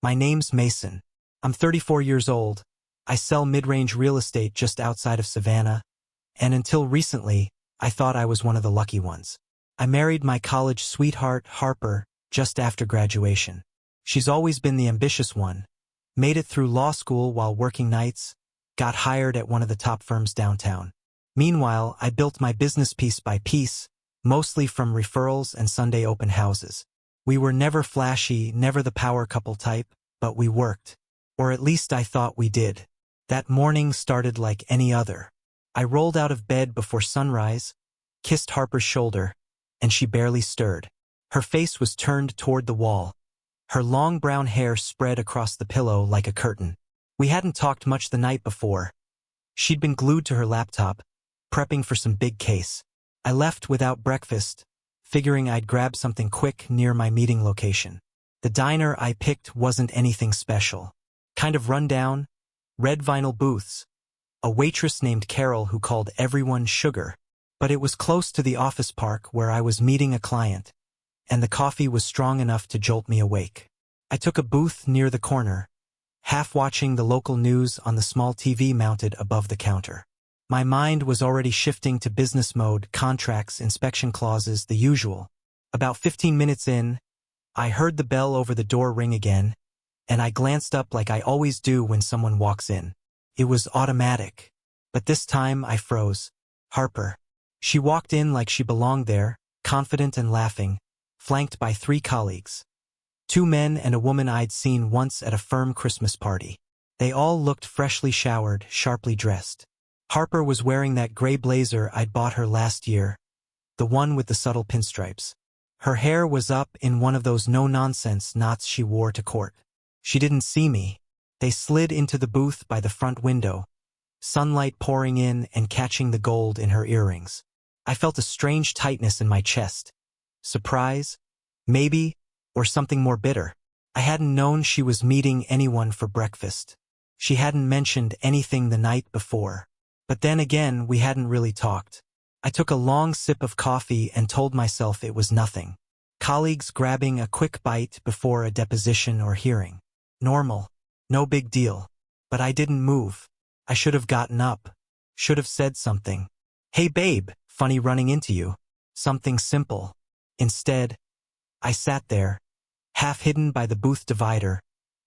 My name's Mason. I'm 34 years old. I sell mid-range real estate just outside of Savannah, and until recently, I thought I was one of the lucky ones. I married my college sweetheart, Harper, just after graduation. She's always been the ambitious one. Made it through law school while working nights, got hired at one of the top firms downtown. Meanwhile, I built my business piece by piece, mostly from referrals and Sunday open houses. We were never flashy, never the power couple type, but we worked. Or at least I thought we did. That morning started like any other. I rolled out of bed before sunrise, kissed Harper's shoulder, and she barely stirred. Her face was turned toward the wall. Her long brown hair spread across the pillow like a curtain. We hadn't talked much the night before. She'd been glued to her laptop, prepping for some big case. I left without breakfast, figuring I'd grab something quick near my meeting location. The diner I picked wasn't anything special. Kind of rundown, red vinyl booths, a waitress named Carol who called everyone Sugar. But it was close to the office park where I was meeting a client, and the coffee was strong enough to jolt me awake. I took a booth near the corner, half watching the local news on the small TV mounted above the counter. My mind was already shifting to business mode, contracts, inspection clauses, the usual. About 15 minutes in, I heard the bell over the door ring again, and I glanced up like I always do when someone walks in. It was automatic, but this time I froze. Harper. She walked in like she belonged there, confident and laughing, flanked by 3 colleagues. 2 men and a woman I'd seen once at a firm Christmas party. They all looked freshly showered, sharply dressed. Harper was wearing that gray blazer I'd bought her last year, the one with the subtle pinstripes. Her hair was up in one of those no-nonsense knots she wore to court. She didn't see me. They slid into the booth by the front window, sunlight pouring in and catching the gold in her earrings. I felt a strange tightness in my chest. Surprise? Maybe, or something more bitter. I hadn't known she was meeting anyone for breakfast. She hadn't mentioned anything the night before. But then again, we hadn't really talked. I took a long sip of coffee and told myself it was nothing. Colleagues grabbing a quick bite before a deposition or hearing. Normal. No big deal. But I didn't move. I should have gotten up. Should have said something. Hey babe, funny running into you. Something simple. Instead, I sat there, half hidden by the booth divider,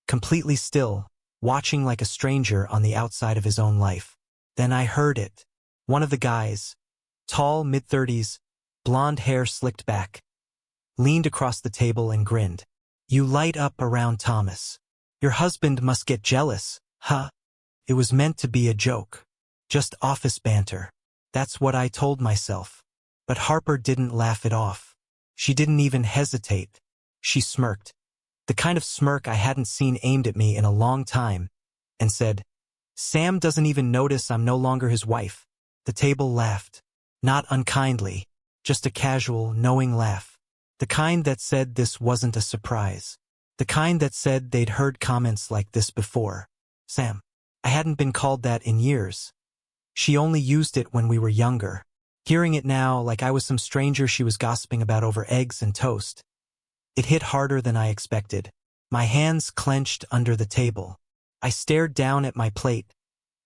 completely still, watching like a stranger on the outside of his own life. Then I heard it. One of the guys, tall, mid-30s, blonde hair slicked back, leaned across the table and grinned. You light up around Thomas. Your husband must get jealous, huh? It was meant to be a joke. Just office banter. That's what I told myself. But Harper didn't laugh it off. She didn't even hesitate. She smirked. The kind of smirk I hadn't seen aimed at me in a long time, and said, Sam doesn't even notice I'm no longer his wife. The table laughed. Not unkindly, just a casual, knowing laugh. The kind that said this wasn't a surprise. The kind that said they'd heard comments like this before. Sam. I hadn't been called that in years. She only used it when we were younger. Hearing it now, like I was some stranger she was gossiping about over eggs and toast. It hit harder than I expected. My hands clenched under the table. I stared down at my plate,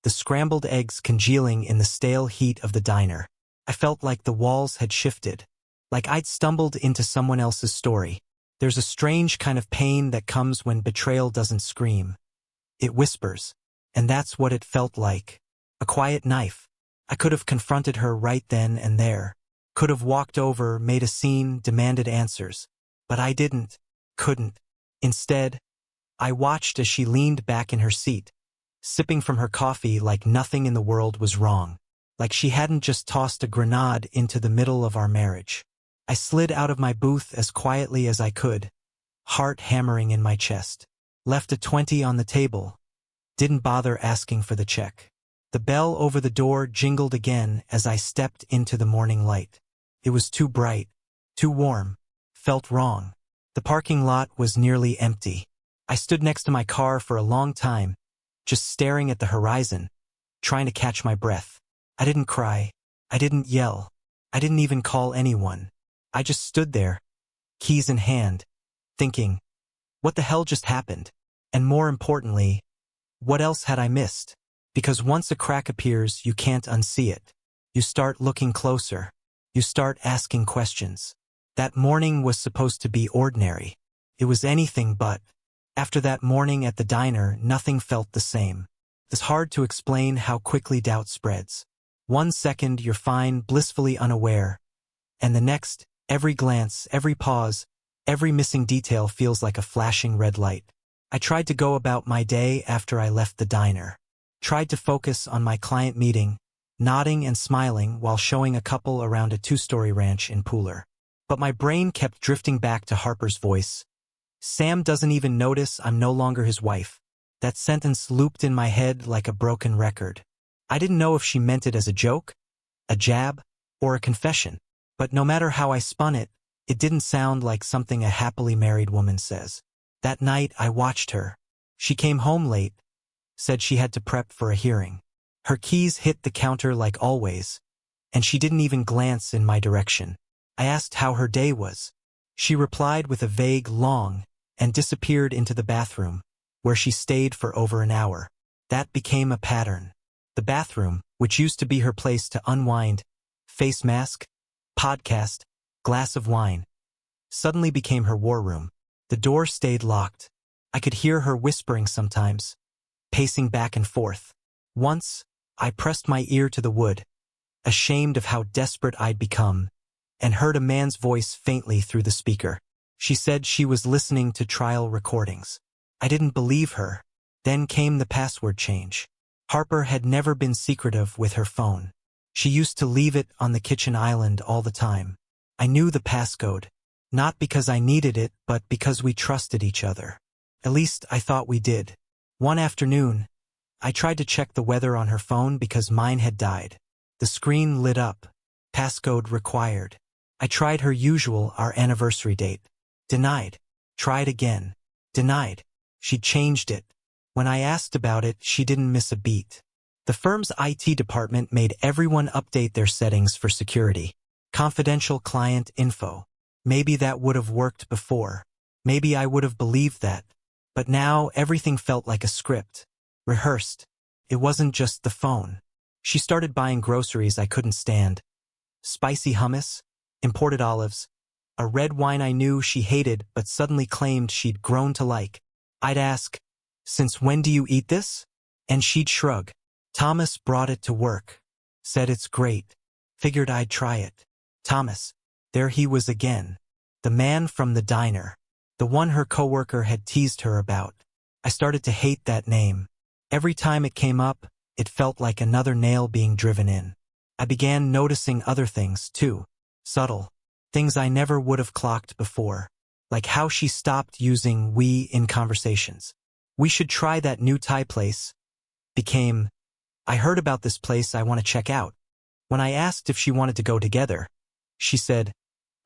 the scrambled eggs congealing in the stale heat of the diner. I felt like the walls had shifted, like I'd stumbled into someone else's story. There's a strange kind of pain that comes when betrayal doesn't scream. It whispers, and that's what it felt like. A quiet knife. I could have confronted her right then and there. Could have walked over, made a scene, demanded answers. But I didn't. Couldn't. Instead, I watched as she leaned back in her seat, sipping from her coffee like nothing in the world was wrong. Like she hadn't just tossed a grenade into the middle of our marriage. I slid out of my booth as quietly as I could, heart hammering in my chest. Left a 20 on the table. Didn't bother asking for the check. The bell over the door jingled again as I stepped into the morning light. It was too bright, too warm, felt wrong. The parking lot was nearly empty. I stood next to my car for a long time, just staring at the horizon, trying to catch my breath. I didn't cry. I didn't yell. I didn't even call anyone. I just stood there, keys in hand, thinking, what the hell just happened? And more importantly, what else had I missed? Because once a crack appears, you can't unsee it. You start looking closer. You start asking questions. That morning was supposed to be ordinary. It was anything but. After that morning at the diner, nothing felt the same. It's hard to explain how quickly doubt spreads. 1 second you're fine, blissfully unaware, and the next, every glance, every pause, every missing detail feels like a flashing red light. I tried to go about my day after I left the diner. Tried to focus on my client meeting, nodding and smiling while showing a couple around a 2-story ranch in Pooler. But my brain kept drifting back to Harper's voice. Sam doesn't even notice I'm no longer his wife. That sentence looped in my head like a broken record. I didn't know if she meant it as a joke, a jab, or a confession. But no matter how I spun it, it didn't sound like something a happily married woman says. That night I watched her. She came home late, said she had to prep for a hearing. Her keys hit the counter like always, and she didn't even glance in my direction. I asked how her day was. She replied with a vague long and disappeared into the bathroom, where she stayed for over an hour. That became a pattern. The bathroom, which used to be her place to unwind, face mask, podcast, glass of wine, suddenly became her war room. The door stayed locked. I could hear her whispering sometimes, pacing back and forth. Once, I pressed my ear to the wood, ashamed of how desperate I'd become, and heard a man's voice faintly through the speaker. She said she was listening to trial recordings. I didn't believe her. Then came the password change. Harper had never been secretive with her phone. She used to leave it on the kitchen island all the time. I knew the passcode, not because I needed it, but because we trusted each other. At least I thought we did. One afternoon, I tried to check the weather on her phone because mine had died. The screen lit up. Passcode required. I tried her usual, our anniversary date. Denied. Tried again. Denied. She changed it. When I asked about it, she didn't miss a beat. The firm's IT department made everyone update their settings for security. Confidential client info. Maybe that would have worked before. Maybe I would have believed that. But now everything felt like a script. Rehearsed. It wasn't just the phone. She started buying groceries I couldn't stand. Spicy hummus, imported olives, a red wine I knew she hated but suddenly claimed she'd grown to like. I'd ask, "Since when do you eat this?" And she'd shrug. Thomas brought it to work. Said it's great. Figured I'd try it. Thomas. There he was again. The man from the diner. The one her coworker had teased her about. I started to hate that name. Every time it came up, it felt like another nail being driven in. I began noticing other things, too. Subtle. Things I never would have clocked before. Like how she stopped using we in conversations. We should try that new Thai place. Became, I heard about this place I want to check out. When I asked if she wanted to go together, she said,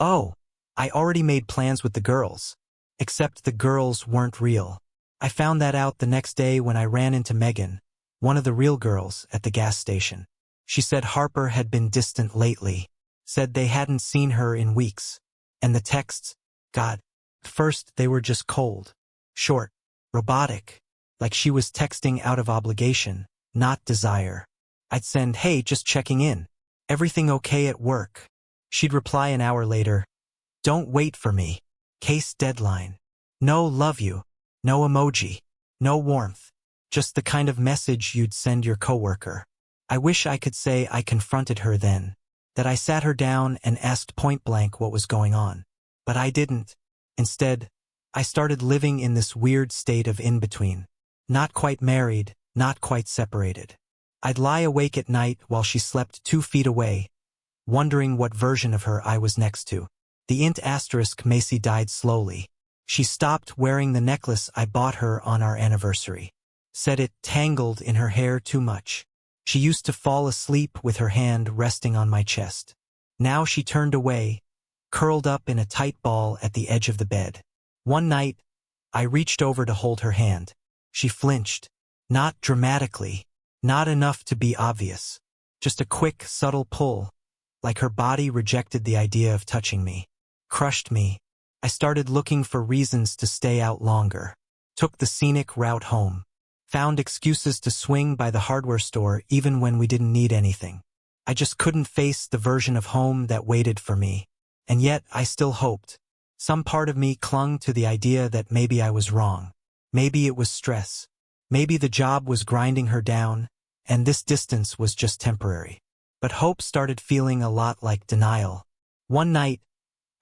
"Oh, I already made plans with the girls." Except the girls weren't real. I found that out the next day when I ran into Megan, one of the real girls, at the gas station. She said Harper had been distant lately. Said they hadn't seen her in weeks. And the texts, God. First, they were just cold. Short. Robotic. Like she was texting out of obligation, not desire. I'd send, "Hey, just checking in. Everything okay at work?" She'd reply an hour later, "Don't wait for me. Case deadline." No love you. No emoji. No warmth. Just the kind of message you'd send your coworker. I wish I could say I confronted her then. That I sat her down and asked point blank what was going on. But I didn't. Instead, I started living in this weird state of in-between. Not quite married, not quite separated. I'd lie awake at night while she slept 2 feet away, wondering what version of her I was next to. The int asterisk Macy died slowly. She stopped wearing the necklace I bought her on our anniversary. Said it tangled in her hair too much. She used to fall asleep with her hand resting on my chest. Now she turned away, curled up in a tight ball at the edge of the bed. One night, I reached over to hold her hand. She flinched. Not dramatically. Not enough to be obvious. Just a quick, subtle pull, like her body rejected the idea of touching me. Crushed me. I started looking for reasons to stay out longer. took the scenic route home, found excuses to swing by the hardware store even when we didn't need anything. I just couldn't face the version of home that waited for me. And yet, I still hoped. Some part of me clung to the idea that maybe I was wrong. Maybe it was stress. Maybe the job was grinding her down, and this distance was just temporary. But hope started feeling a lot like denial. One night,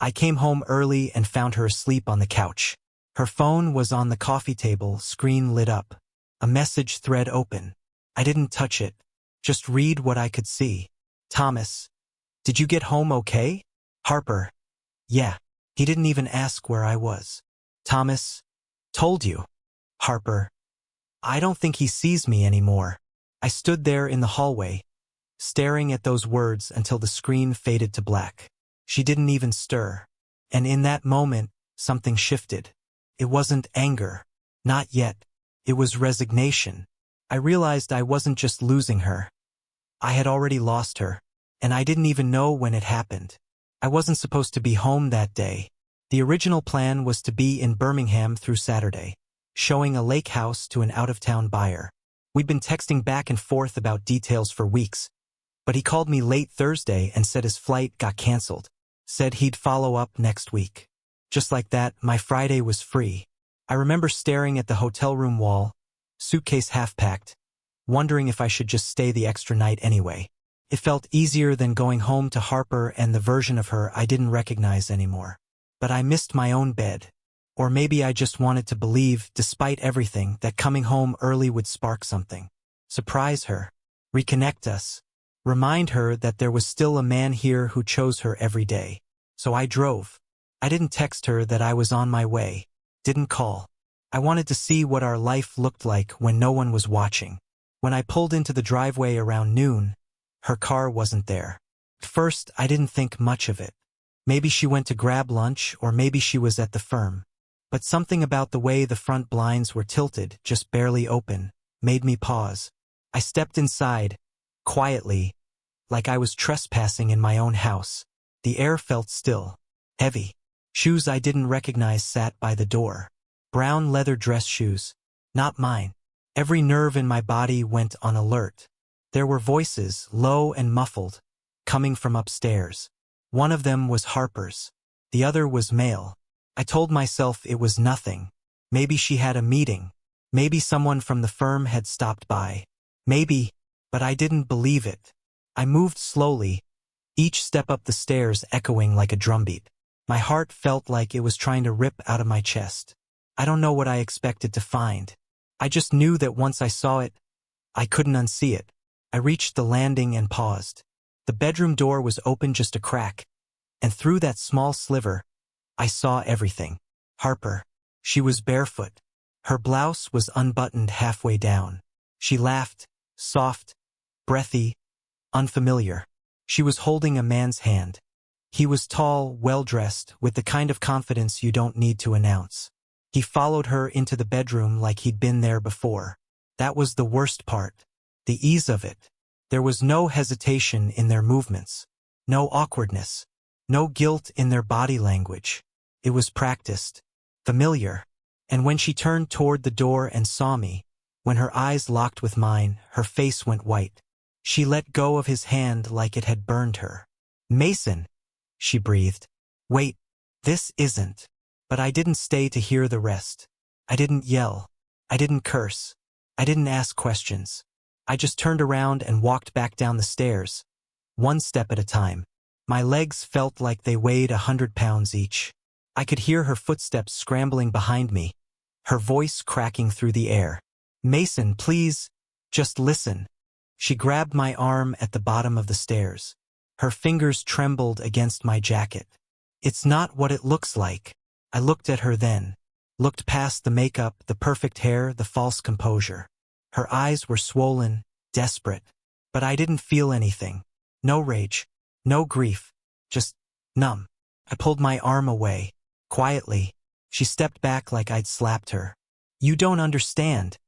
I came home early and found her asleep on the couch. Her phone was on the coffee table, screen lit up. A message thread open. I didn't touch it, just read what I could see. Thomas, did you get home okay? Harper, yeah. He didn't even ask where I was. Thomas, told you. Harper, I don't think he sees me anymore. I stood there in the hallway, staring at those words until the screen faded to black. She didn't even stir. And in that moment, something shifted. It wasn't anger. Not yet. It was resignation. I realized I wasn't just losing her. I had already lost her, and I didn't even know when it happened. I wasn't supposed to be home that day. The original plan was to be in Birmingham through Saturday, showing a lake house to an out-of-town buyer. We'd been texting back and forth about details for weeks, but he called me late Thursday and said his flight got canceled. Said he'd follow up next week. Just like that, my Friday was free. I remember staring at the hotel room wall, suitcase half-packed, wondering if I should just stay the extra night anyway. It felt easier than going home to Harper and the version of her I didn't recognize anymore. But I missed my own bed. Or maybe I just wanted to believe, despite everything, that coming home early would spark something. Surprise her. Reconnect us. Remind her that there was still a man here who chose her every day. So I drove. I didn't text her that I was on my way. Didn't call. I wanted to see what our life looked like when no one was watching. When I pulled into the driveway around noon, her car wasn't there. At first, I didn't think much of it. Maybe she went to grab lunch, or maybe she was at the firm. But something about the way the front blinds were tilted, just barely open, made me pause. I stepped inside, quietly, like I was trespassing in my own house. The air felt still, heavy. Shoes I didn't recognize sat by the door. Brown leather dress shoes, not mine. Every nerve in my body went on alert. There were voices, low and muffled, coming from upstairs. One of them was Harper's. The other was male. I told myself it was nothing. Maybe she had a meeting. Maybe someone from the firm had stopped by. Maybe, but I didn't believe it. I moved slowly, each step up the stairs echoing like a drumbeat. My heart felt like it was trying to rip out of my chest. I don't know what I expected to find. I just knew that once I saw it, I couldn't unsee it. I reached the landing and paused. The bedroom door was open just a crack, and through that small sliver, I saw everything. Harper. She was barefoot. Her blouse was unbuttoned halfway down. She laughed, soft, breathy, unfamiliar. She was holding a man's hand. He was tall, well-dressed, with the kind of confidence you don't need to announce. He followed her into the bedroom like he'd been there before. That was the worst part. The ease of it. There was no hesitation in their movements. No awkwardness. No guilt in their body language. It was practiced. Familiar. And when she turned toward the door and saw me, when her eyes locked with mine, her face went white. She let go of his hand like it had burned her. "Mason," she breathed. "Wait, this isn't." But I didn't stay to hear the rest. I didn't yell. I didn't curse. I didn't ask questions. I just turned around and walked back down the stairs, one step at a time. My legs felt like they weighed 100 pounds each. I could hear her footsteps scrambling behind me, her voice cracking through the air. "Mason, please, just listen." She grabbed my arm at the bottom of the stairs. Her fingers trembled against my jacket. "It's not what it looks like." I looked at her then, looked past the makeup, the perfect hair, the false composure. Her eyes were swollen, desperate. But I didn't feel anything. No rage, no grief, just numb. I pulled my arm away, quietly. She stepped back like I'd slapped her. "You don't understand,"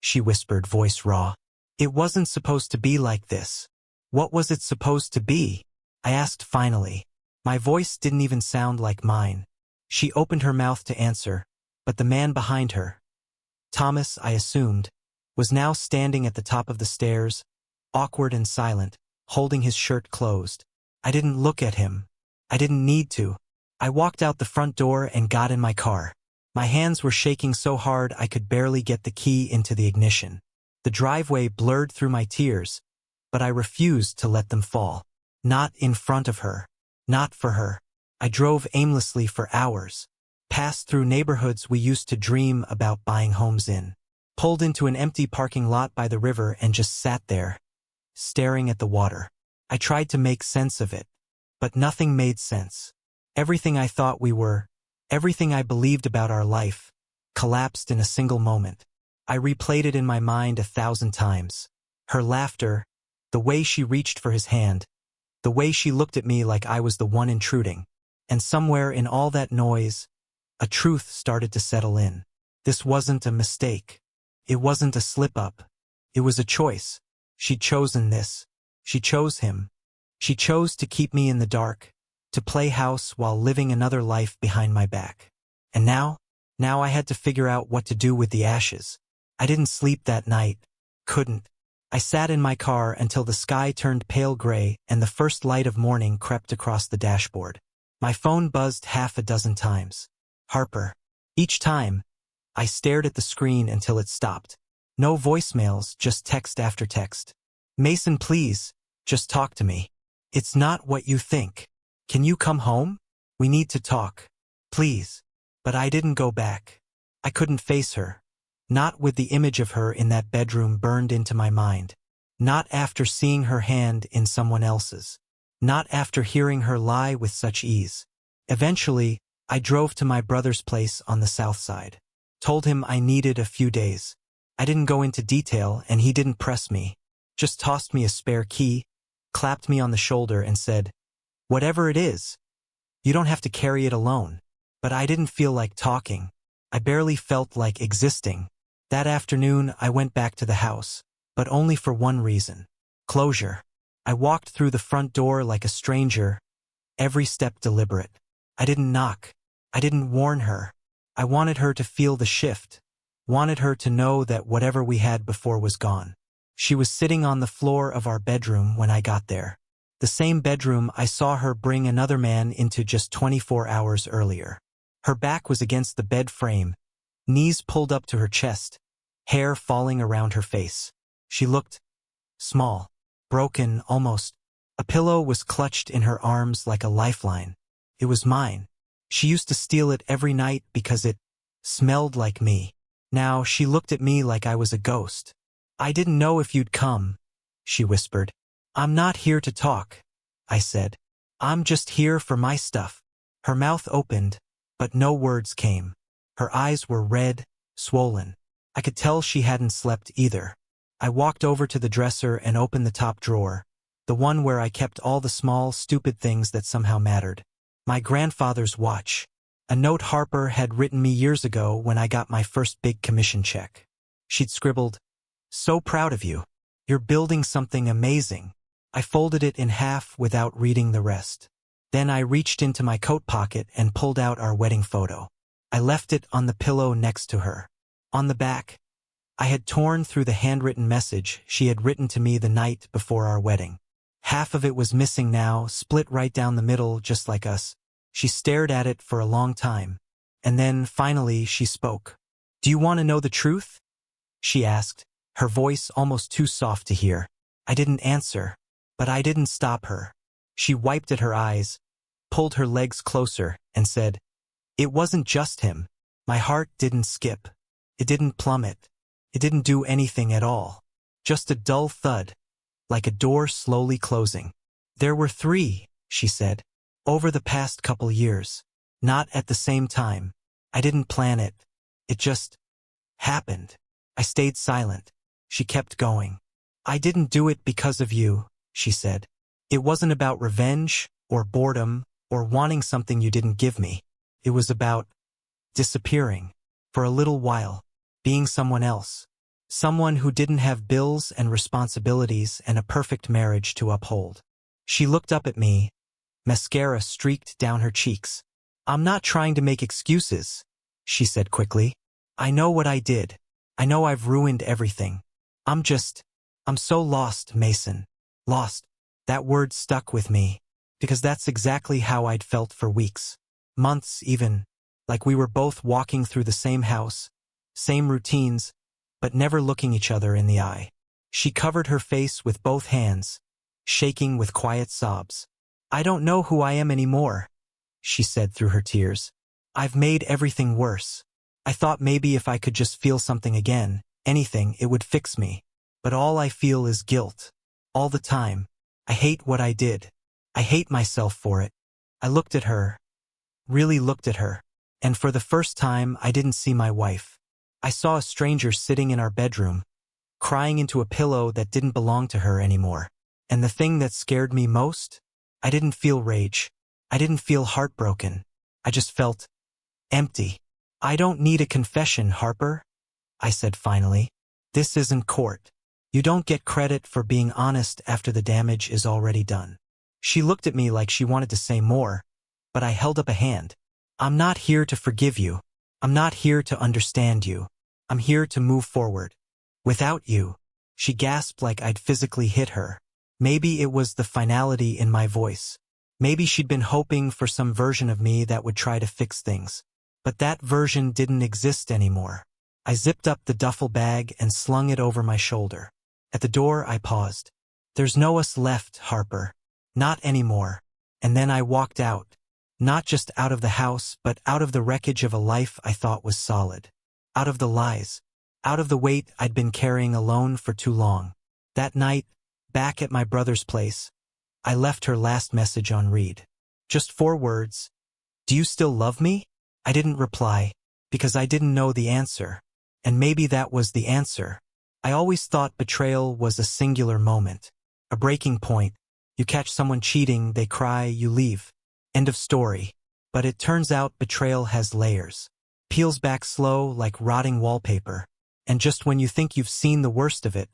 she whispered, voice raw. "It wasn't supposed to be like this." "What was it supposed to be?" I asked finally. My voice didn't even sound like mine. She opened her mouth to answer, but the man behind her, Thomas, I assumed, was now standing at the top of the stairs, awkward and silent, holding his shirt closed. I didn't look at him. I didn't need to. I walked out the front door and got in my car. My hands were shaking so hard I could barely get the key into the ignition. The driveway blurred through my tears, but I refused to let them fall. Not in front of her. Not for her. I drove aimlessly for hours, passed through neighborhoods we used to dream about buying homes in, pulled into an empty parking lot by the river and just sat there, staring at the water. I tried to make sense of it, but nothing made sense. Everything I thought we were, everything I believed about our life, collapsed in a single moment. I replayed it in my mind 1,000 times. Her laughter, the way she reached for his hand, the way she looked at me like I was the one intruding. And somewhere in all that noise, a truth started to settle in. This wasn't a mistake. It wasn't a slip-up. It was a choice. She'd chosen this. She chose him. She chose to keep me in the dark, to play house while living another life behind my back. And now I had to figure out what to do with the ashes. I didn't sleep that night. Couldn't. I sat in my car until the sky turned pale gray and the first light of morning crept across the dashboard. My phone buzzed 6 times. Harper. Each time, I stared at the screen until it stopped. No voicemails, just text after text. Mason, please, just talk to me. It's not what you think. Can you come home? We need to talk. Please. But I didn't go back. I couldn't face her. Not with the image of her in that bedroom burned into my mind. Not after seeing her hand in someone else's. Not after hearing her lie with such ease. Eventually, I drove to my brother's place on the south side. Told him I needed a few days. I didn't go into detail and he didn't press me. Just tossed me a spare key, clapped me on the shoulder and said, "Whatever it is, you don't have to carry it alone." But I didn't feel like talking. I barely felt like existing. That afternoon, I went back to the house, but only for one reason. Closure. I walked through the front door like a stranger, every step deliberate. I didn't knock. I didn't warn her. I wanted her to feel the shift. Wanted her to know that whatever we had before was gone. She was sitting on the floor of our bedroom when I got there. The same bedroom I saw her bring another man into just 24 hours earlier. Her back was against the bed frame, knees pulled up to her chest, hair falling around her face. She looked small, broken, almost. A pillow was clutched in her arms like a lifeline. It was mine. She used to steal it every night because it smelled like me. Now she looked at me like I was a ghost. "I didn't know if you'd come," she whispered. "I'm not here to talk," I said. "I'm just here for my stuff." Her mouth opened, but no words came. Her eyes were red, swollen. I could tell she hadn't slept either. I walked over to the dresser and opened the top drawer, the one where I kept all the small, stupid things that somehow mattered. My grandfather's watch. A note Harper had written me years ago when I got my first big commission check. She'd scribbled, "So proud of you. You're building something amazing." I folded it in half without reading the rest. Then I reached into my coat pocket and pulled out our wedding photo. I left it on the pillow next to her. On the back, I had torn through the handwritten message she had written to me the night before our wedding. Half of it was missing now, split right down the middle, just like us. She stared at it for a long time, and then, finally, she spoke. "Do you want to know the truth?" she asked, her voice almost too soft to hear. I didn't answer, but I didn't stop her. She wiped at her eyes, pulled her legs closer, and said, "It wasn't just him." My heart didn't skip. It didn't plummet. It didn't do anything at all. Just a dull thud, like a door slowly closing. "There were 3, she said, "over the past couple years. Not at the same time. I didn't plan it. It just happened." I stayed silent. She kept going. "I didn't do it because of you," she said. "It wasn't about revenge, or boredom, or wanting something you didn't give me. It was about disappearing. For a little while. Being someone else. Someone who didn't have bills and responsibilities and a perfect marriage to uphold." She looked up at me. Mascara streaked down her cheeks. "I'm not trying to make excuses," she said quickly. "I know what I did. I know I've ruined everything. I'm so lost, Mason. Lost. That word stuck with me, because that's exactly how I'd felt for weeks. Months, even. Like we were both walking through the same house, same routines, but never looking each other in the eye. She covered her face with both hands, shaking with quiet sobs. I don't know who I am anymore, she said through her tears. I've made everything worse. I thought maybe if I could just feel something again, anything, it would fix me. But all I feel is guilt. All the time. I hate what I did. I hate myself for it. I looked at her. Really looked at her. And for the first time, I didn't see my wife. I saw a stranger sitting in our bedroom, crying into a pillow that didn't belong to her anymore. And the thing that scared me most? I didn't feel rage. I didn't feel heartbroken. I just felt empty. I don't need a confession, Harper, I said finally. This isn't court. You don't get credit for being honest after the damage is already done. She looked at me like she wanted to say more, but I held up a hand. I'm not here to forgive you. I'm not here to understand you. I'm here to move forward. Without you. She gasped like I'd physically hit her. Maybe it was the finality in my voice. Maybe she'd been hoping for some version of me that would try to fix things. But that version didn't exist anymore. I zipped up the duffel bag and slung it over my shoulder. At the door, I paused. There's no us left, Harper. Not anymore. And then I walked out. Not just out of the house, but out of the wreckage of a life I thought was solid. Out of the lies. Out of the weight I'd been carrying alone for too long. That night, back at my brother's place, I left her last message on read. Just 4 words. Do you still love me? I didn't reply, because I didn't know the answer. And maybe that was the answer. I always thought betrayal was a singular moment. A breaking point. You catch someone cheating, they cry, you leave. End of story. But it turns out betrayal has layers. Peels back slow like rotting wallpaper. And just when you think you've seen the worst of it,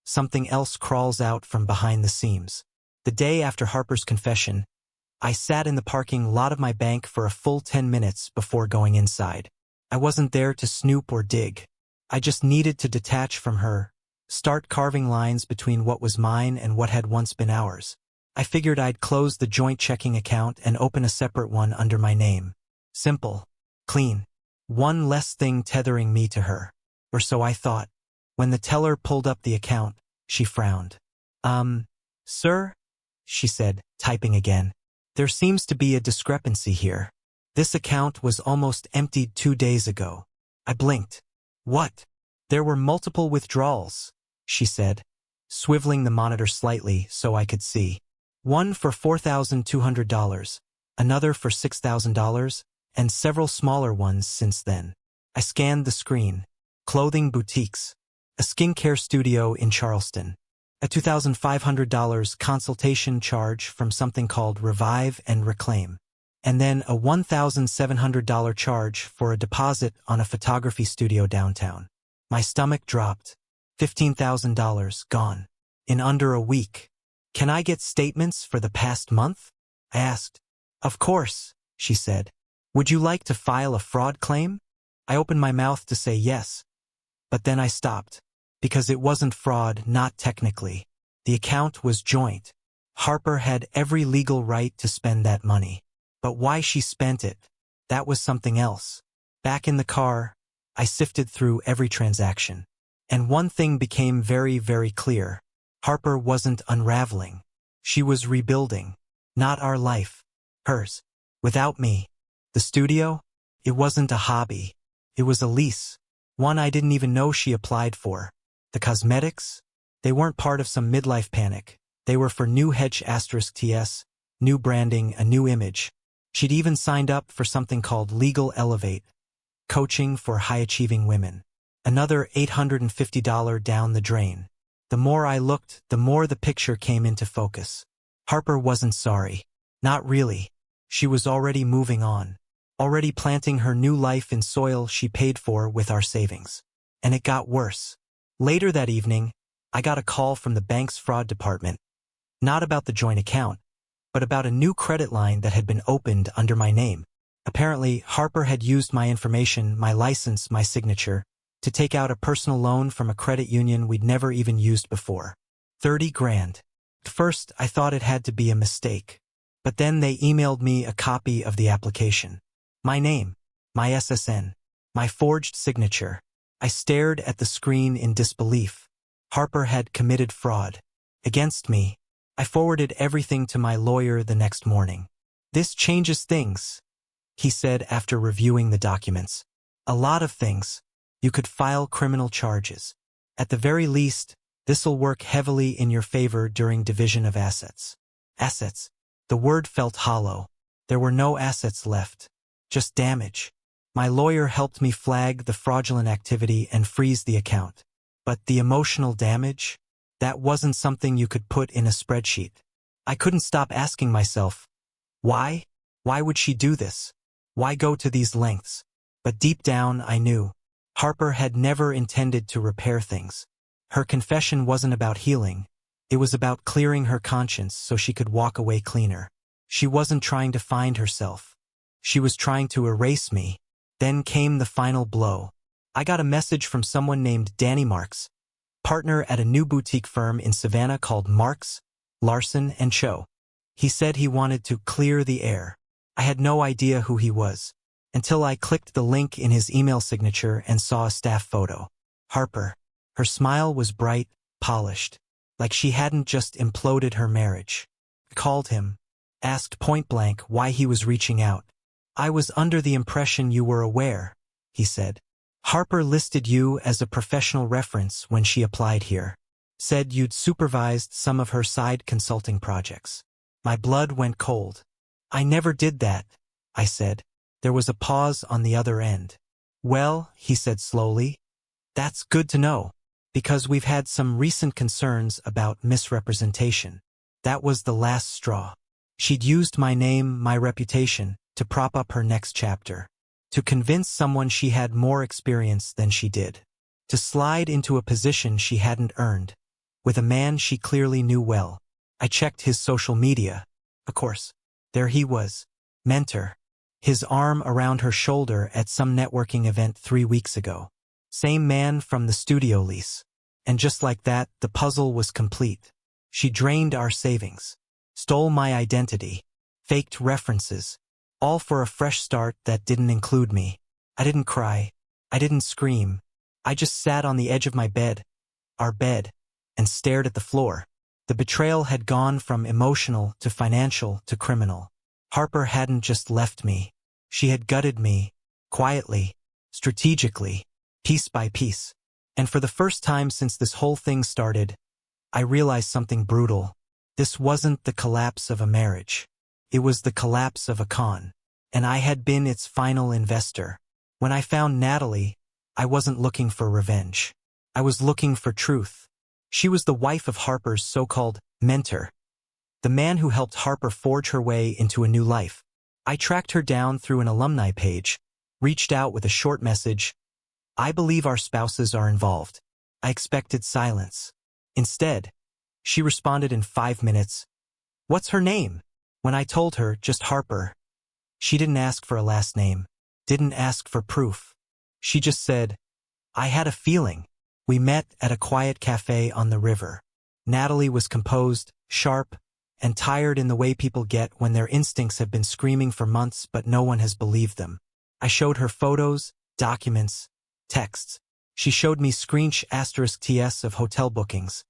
something else crawls out from behind the seams. The day after Harper's confession, I sat in the parking lot of my bank for a full 10 minutes before going inside. I wasn't there to snoop or dig. I just needed to detach from her, start carving lines between what was mine and what had once been ours. I figured I'd close the joint checking account and open a separate one under my name. Simple. Clean. One less thing tethering me to her. Or so I thought. When the teller pulled up the account, she frowned. Sir? She said, typing again. There seems to be a discrepancy here. This account was almost emptied 2 days ago. I blinked. What? There were multiple withdrawals, she said, swiveling the monitor slightly so I could see. One for $4,200, another for $6,000, and several smaller ones since then. I scanned the screen. Clothing boutiques. A skincare studio in Charleston. A $2,500 consultation charge from something called Revive and Reclaim. And then a $1,700 charge for a deposit on a photography studio downtown. My stomach dropped. $15,000 gone. In under a week. Can I get statements for the past month? I asked. Of course, she said. Would you like to file a fraud claim? I opened my mouth to say yes. But then I stopped. Because it wasn't fraud, not technically. The account was joint. Harper had every legal right to spend that money. But why she spent it, that was something else. Back in the car, I sifted through every transaction. And one thing became very, very clear. Harper wasn't unraveling. She was rebuilding. Not our life. Hers. Without me. The studio? It wasn't a hobby. It was a lease. One I didn't even know she applied for. The cosmetics? They weren't part of some midlife panic. They were for new #TS, new branding, a new image. She'd even signed up for something called Legal Elevate, coaching for high-achieving women. Another $850 down the drain. The more I looked, the more the picture came into focus. Harper wasn't sorry. Not really. She was already moving on. Already planting her new life in soil she paid for with our savings. And it got worse. Later that evening, I got a call from the bank's fraud department. Not about the joint account, but about a new credit line that had been opened under my name. Apparently, Harper had used my information, my license, my signature, to take out a personal loan from a credit union we'd never even used before. 30 grand. At first, I thought it had to be a mistake. But then they emailed me a copy of the application. My name, my SSN, my forged signature. I stared at the screen in disbelief. Harper had committed fraud. Against me. I forwarded everything to my lawyer the next morning. "This changes things," he said after reviewing the documents. "A lot of things. You could file criminal charges. At the very least, this'll work heavily in your favor during division of assets." Assets. The word felt hollow. There were no assets left. Just damage. My lawyer helped me flag the fraudulent activity and freeze the account. But the emotional damage? That wasn't something you could put in a spreadsheet. I couldn't stop asking myself, why? Why would she do this? Why go to these lengths? But deep down, I knew. Harper had never intended to repair things. Her confession wasn't about healing. It was about clearing her conscience so she could walk away cleaner. She wasn't trying to find herself. She was trying to erase me. Then came the final blow. I got a message from someone named Danny Marks, partner at a new boutique firm in Savannah called Marks, Larson & Cho. He said he wanted to clear the air. I had no idea who he was, until I clicked the link in his email signature and saw a staff photo. Harper. Her smile was bright, polished, like she hadn't just imploded her marriage. I called him, asked point-blank why he was reaching out. "I was under the impression you were aware," he said. "Harper listed you as a professional reference when she applied here. Said you'd supervised some of her side consulting projects." My blood went cold. "I never did that," I said. There was a pause on the other end. "Well," he said slowly, "that's good to know, because we've had some recent concerns about misrepresentation." That was the last straw. She'd used my name, my reputation, to prop up her next chapter. To convince someone she had more experience than she did. To slide into a position she hadn't earned. With a man she clearly knew well. I checked his social media. Of course. There he was. Mentor. His arm around her shoulder at some networking event 3 weeks ago. Same man from the studio lease. And just like that, the puzzle was complete. She drained our savings. Stole my identity. Faked references. All for a fresh start that didn't include me. I didn't cry. I didn't scream. I just sat on the edge of my bed, our bed, and stared at the floor. The betrayal had gone from emotional to financial to criminal. Harper hadn't just left me. She had gutted me, quietly, strategically, piece by piece. And for the first time since this whole thing started, I realized something brutal. This wasn't the collapse of a marriage. It was the collapse of a con. And I had been its final investor. When I found Natalie, I wasn't looking for revenge. I was looking for truth. She was the wife of Harper's so-called mentor. The man who helped Harper forge her way into a new life. I tracked her down through an alumni page, reached out with a short message. "I believe our spouses are involved." I expected silence. Instead, she responded in 5 minutes. "What's her name?" When I told her, just Harper, she didn't ask for a last name, didn't ask for proof. She just said, "I had a feeling." We met at a quiet cafe on the river. Natalie was composed, sharp, and tired in the way people get when their instincts have been screaming for months but no one has believed them. I showed her photos, documents, texts. She showed me **TS of hotel bookings.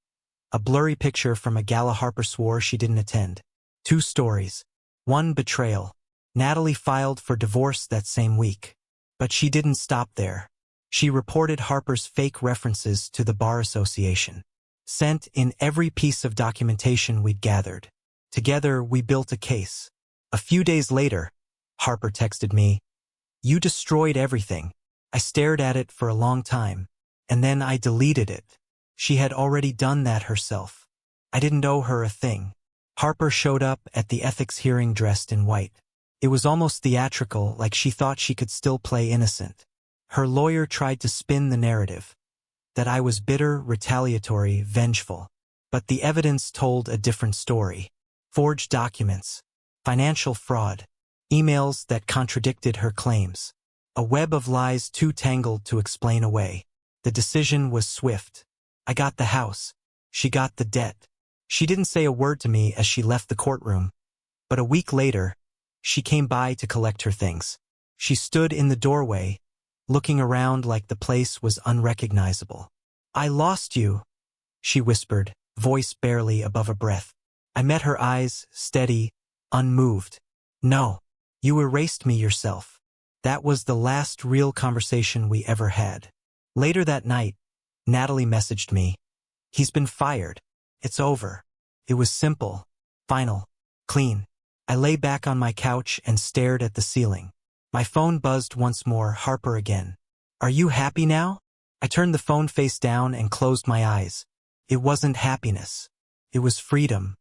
A blurry picture from a gala Harper swore she didn't attend. 2 stories. 1 betrayal. Natalie filed for divorce that same week. But she didn't stop there. She reported Harper's fake references to the Bar Association. Sent in every piece of documentation we'd gathered. Together, we built a case. A few days later, Harper texted me, "You destroyed everything." I stared at it for a long time, and then I deleted it. She had already done that herself. I didn't owe her a thing. Harper showed up at the ethics hearing dressed in white. It was almost theatrical, like she thought she could still play innocent. Her lawyer tried to spin the narrative. That I was bitter, retaliatory, vengeful. But the evidence told a different story. Forged documents. Financial fraud. Emails that contradicted her claims. A web of lies too tangled to explain away. The decision was swift. I got the house. She got the debt. She didn't say a word to me as she left the courtroom, but a week later, she came by to collect her things. She stood in the doorway, looking around like the place was unrecognizable. "I lost you," she whispered, voice barely above a breath. I met her eyes, steady, unmoved. "No, you erased me yourself." That was the last real conversation we ever had. Later that night, Natalie messaged me. "He's been fired. It's over." It was simple, final, clean. I lay back on my couch and stared at the ceiling. My phone buzzed once more, Harper again. "Are you happy now?" I turned the phone face down and closed my eyes. It wasn't happiness. It was freedom.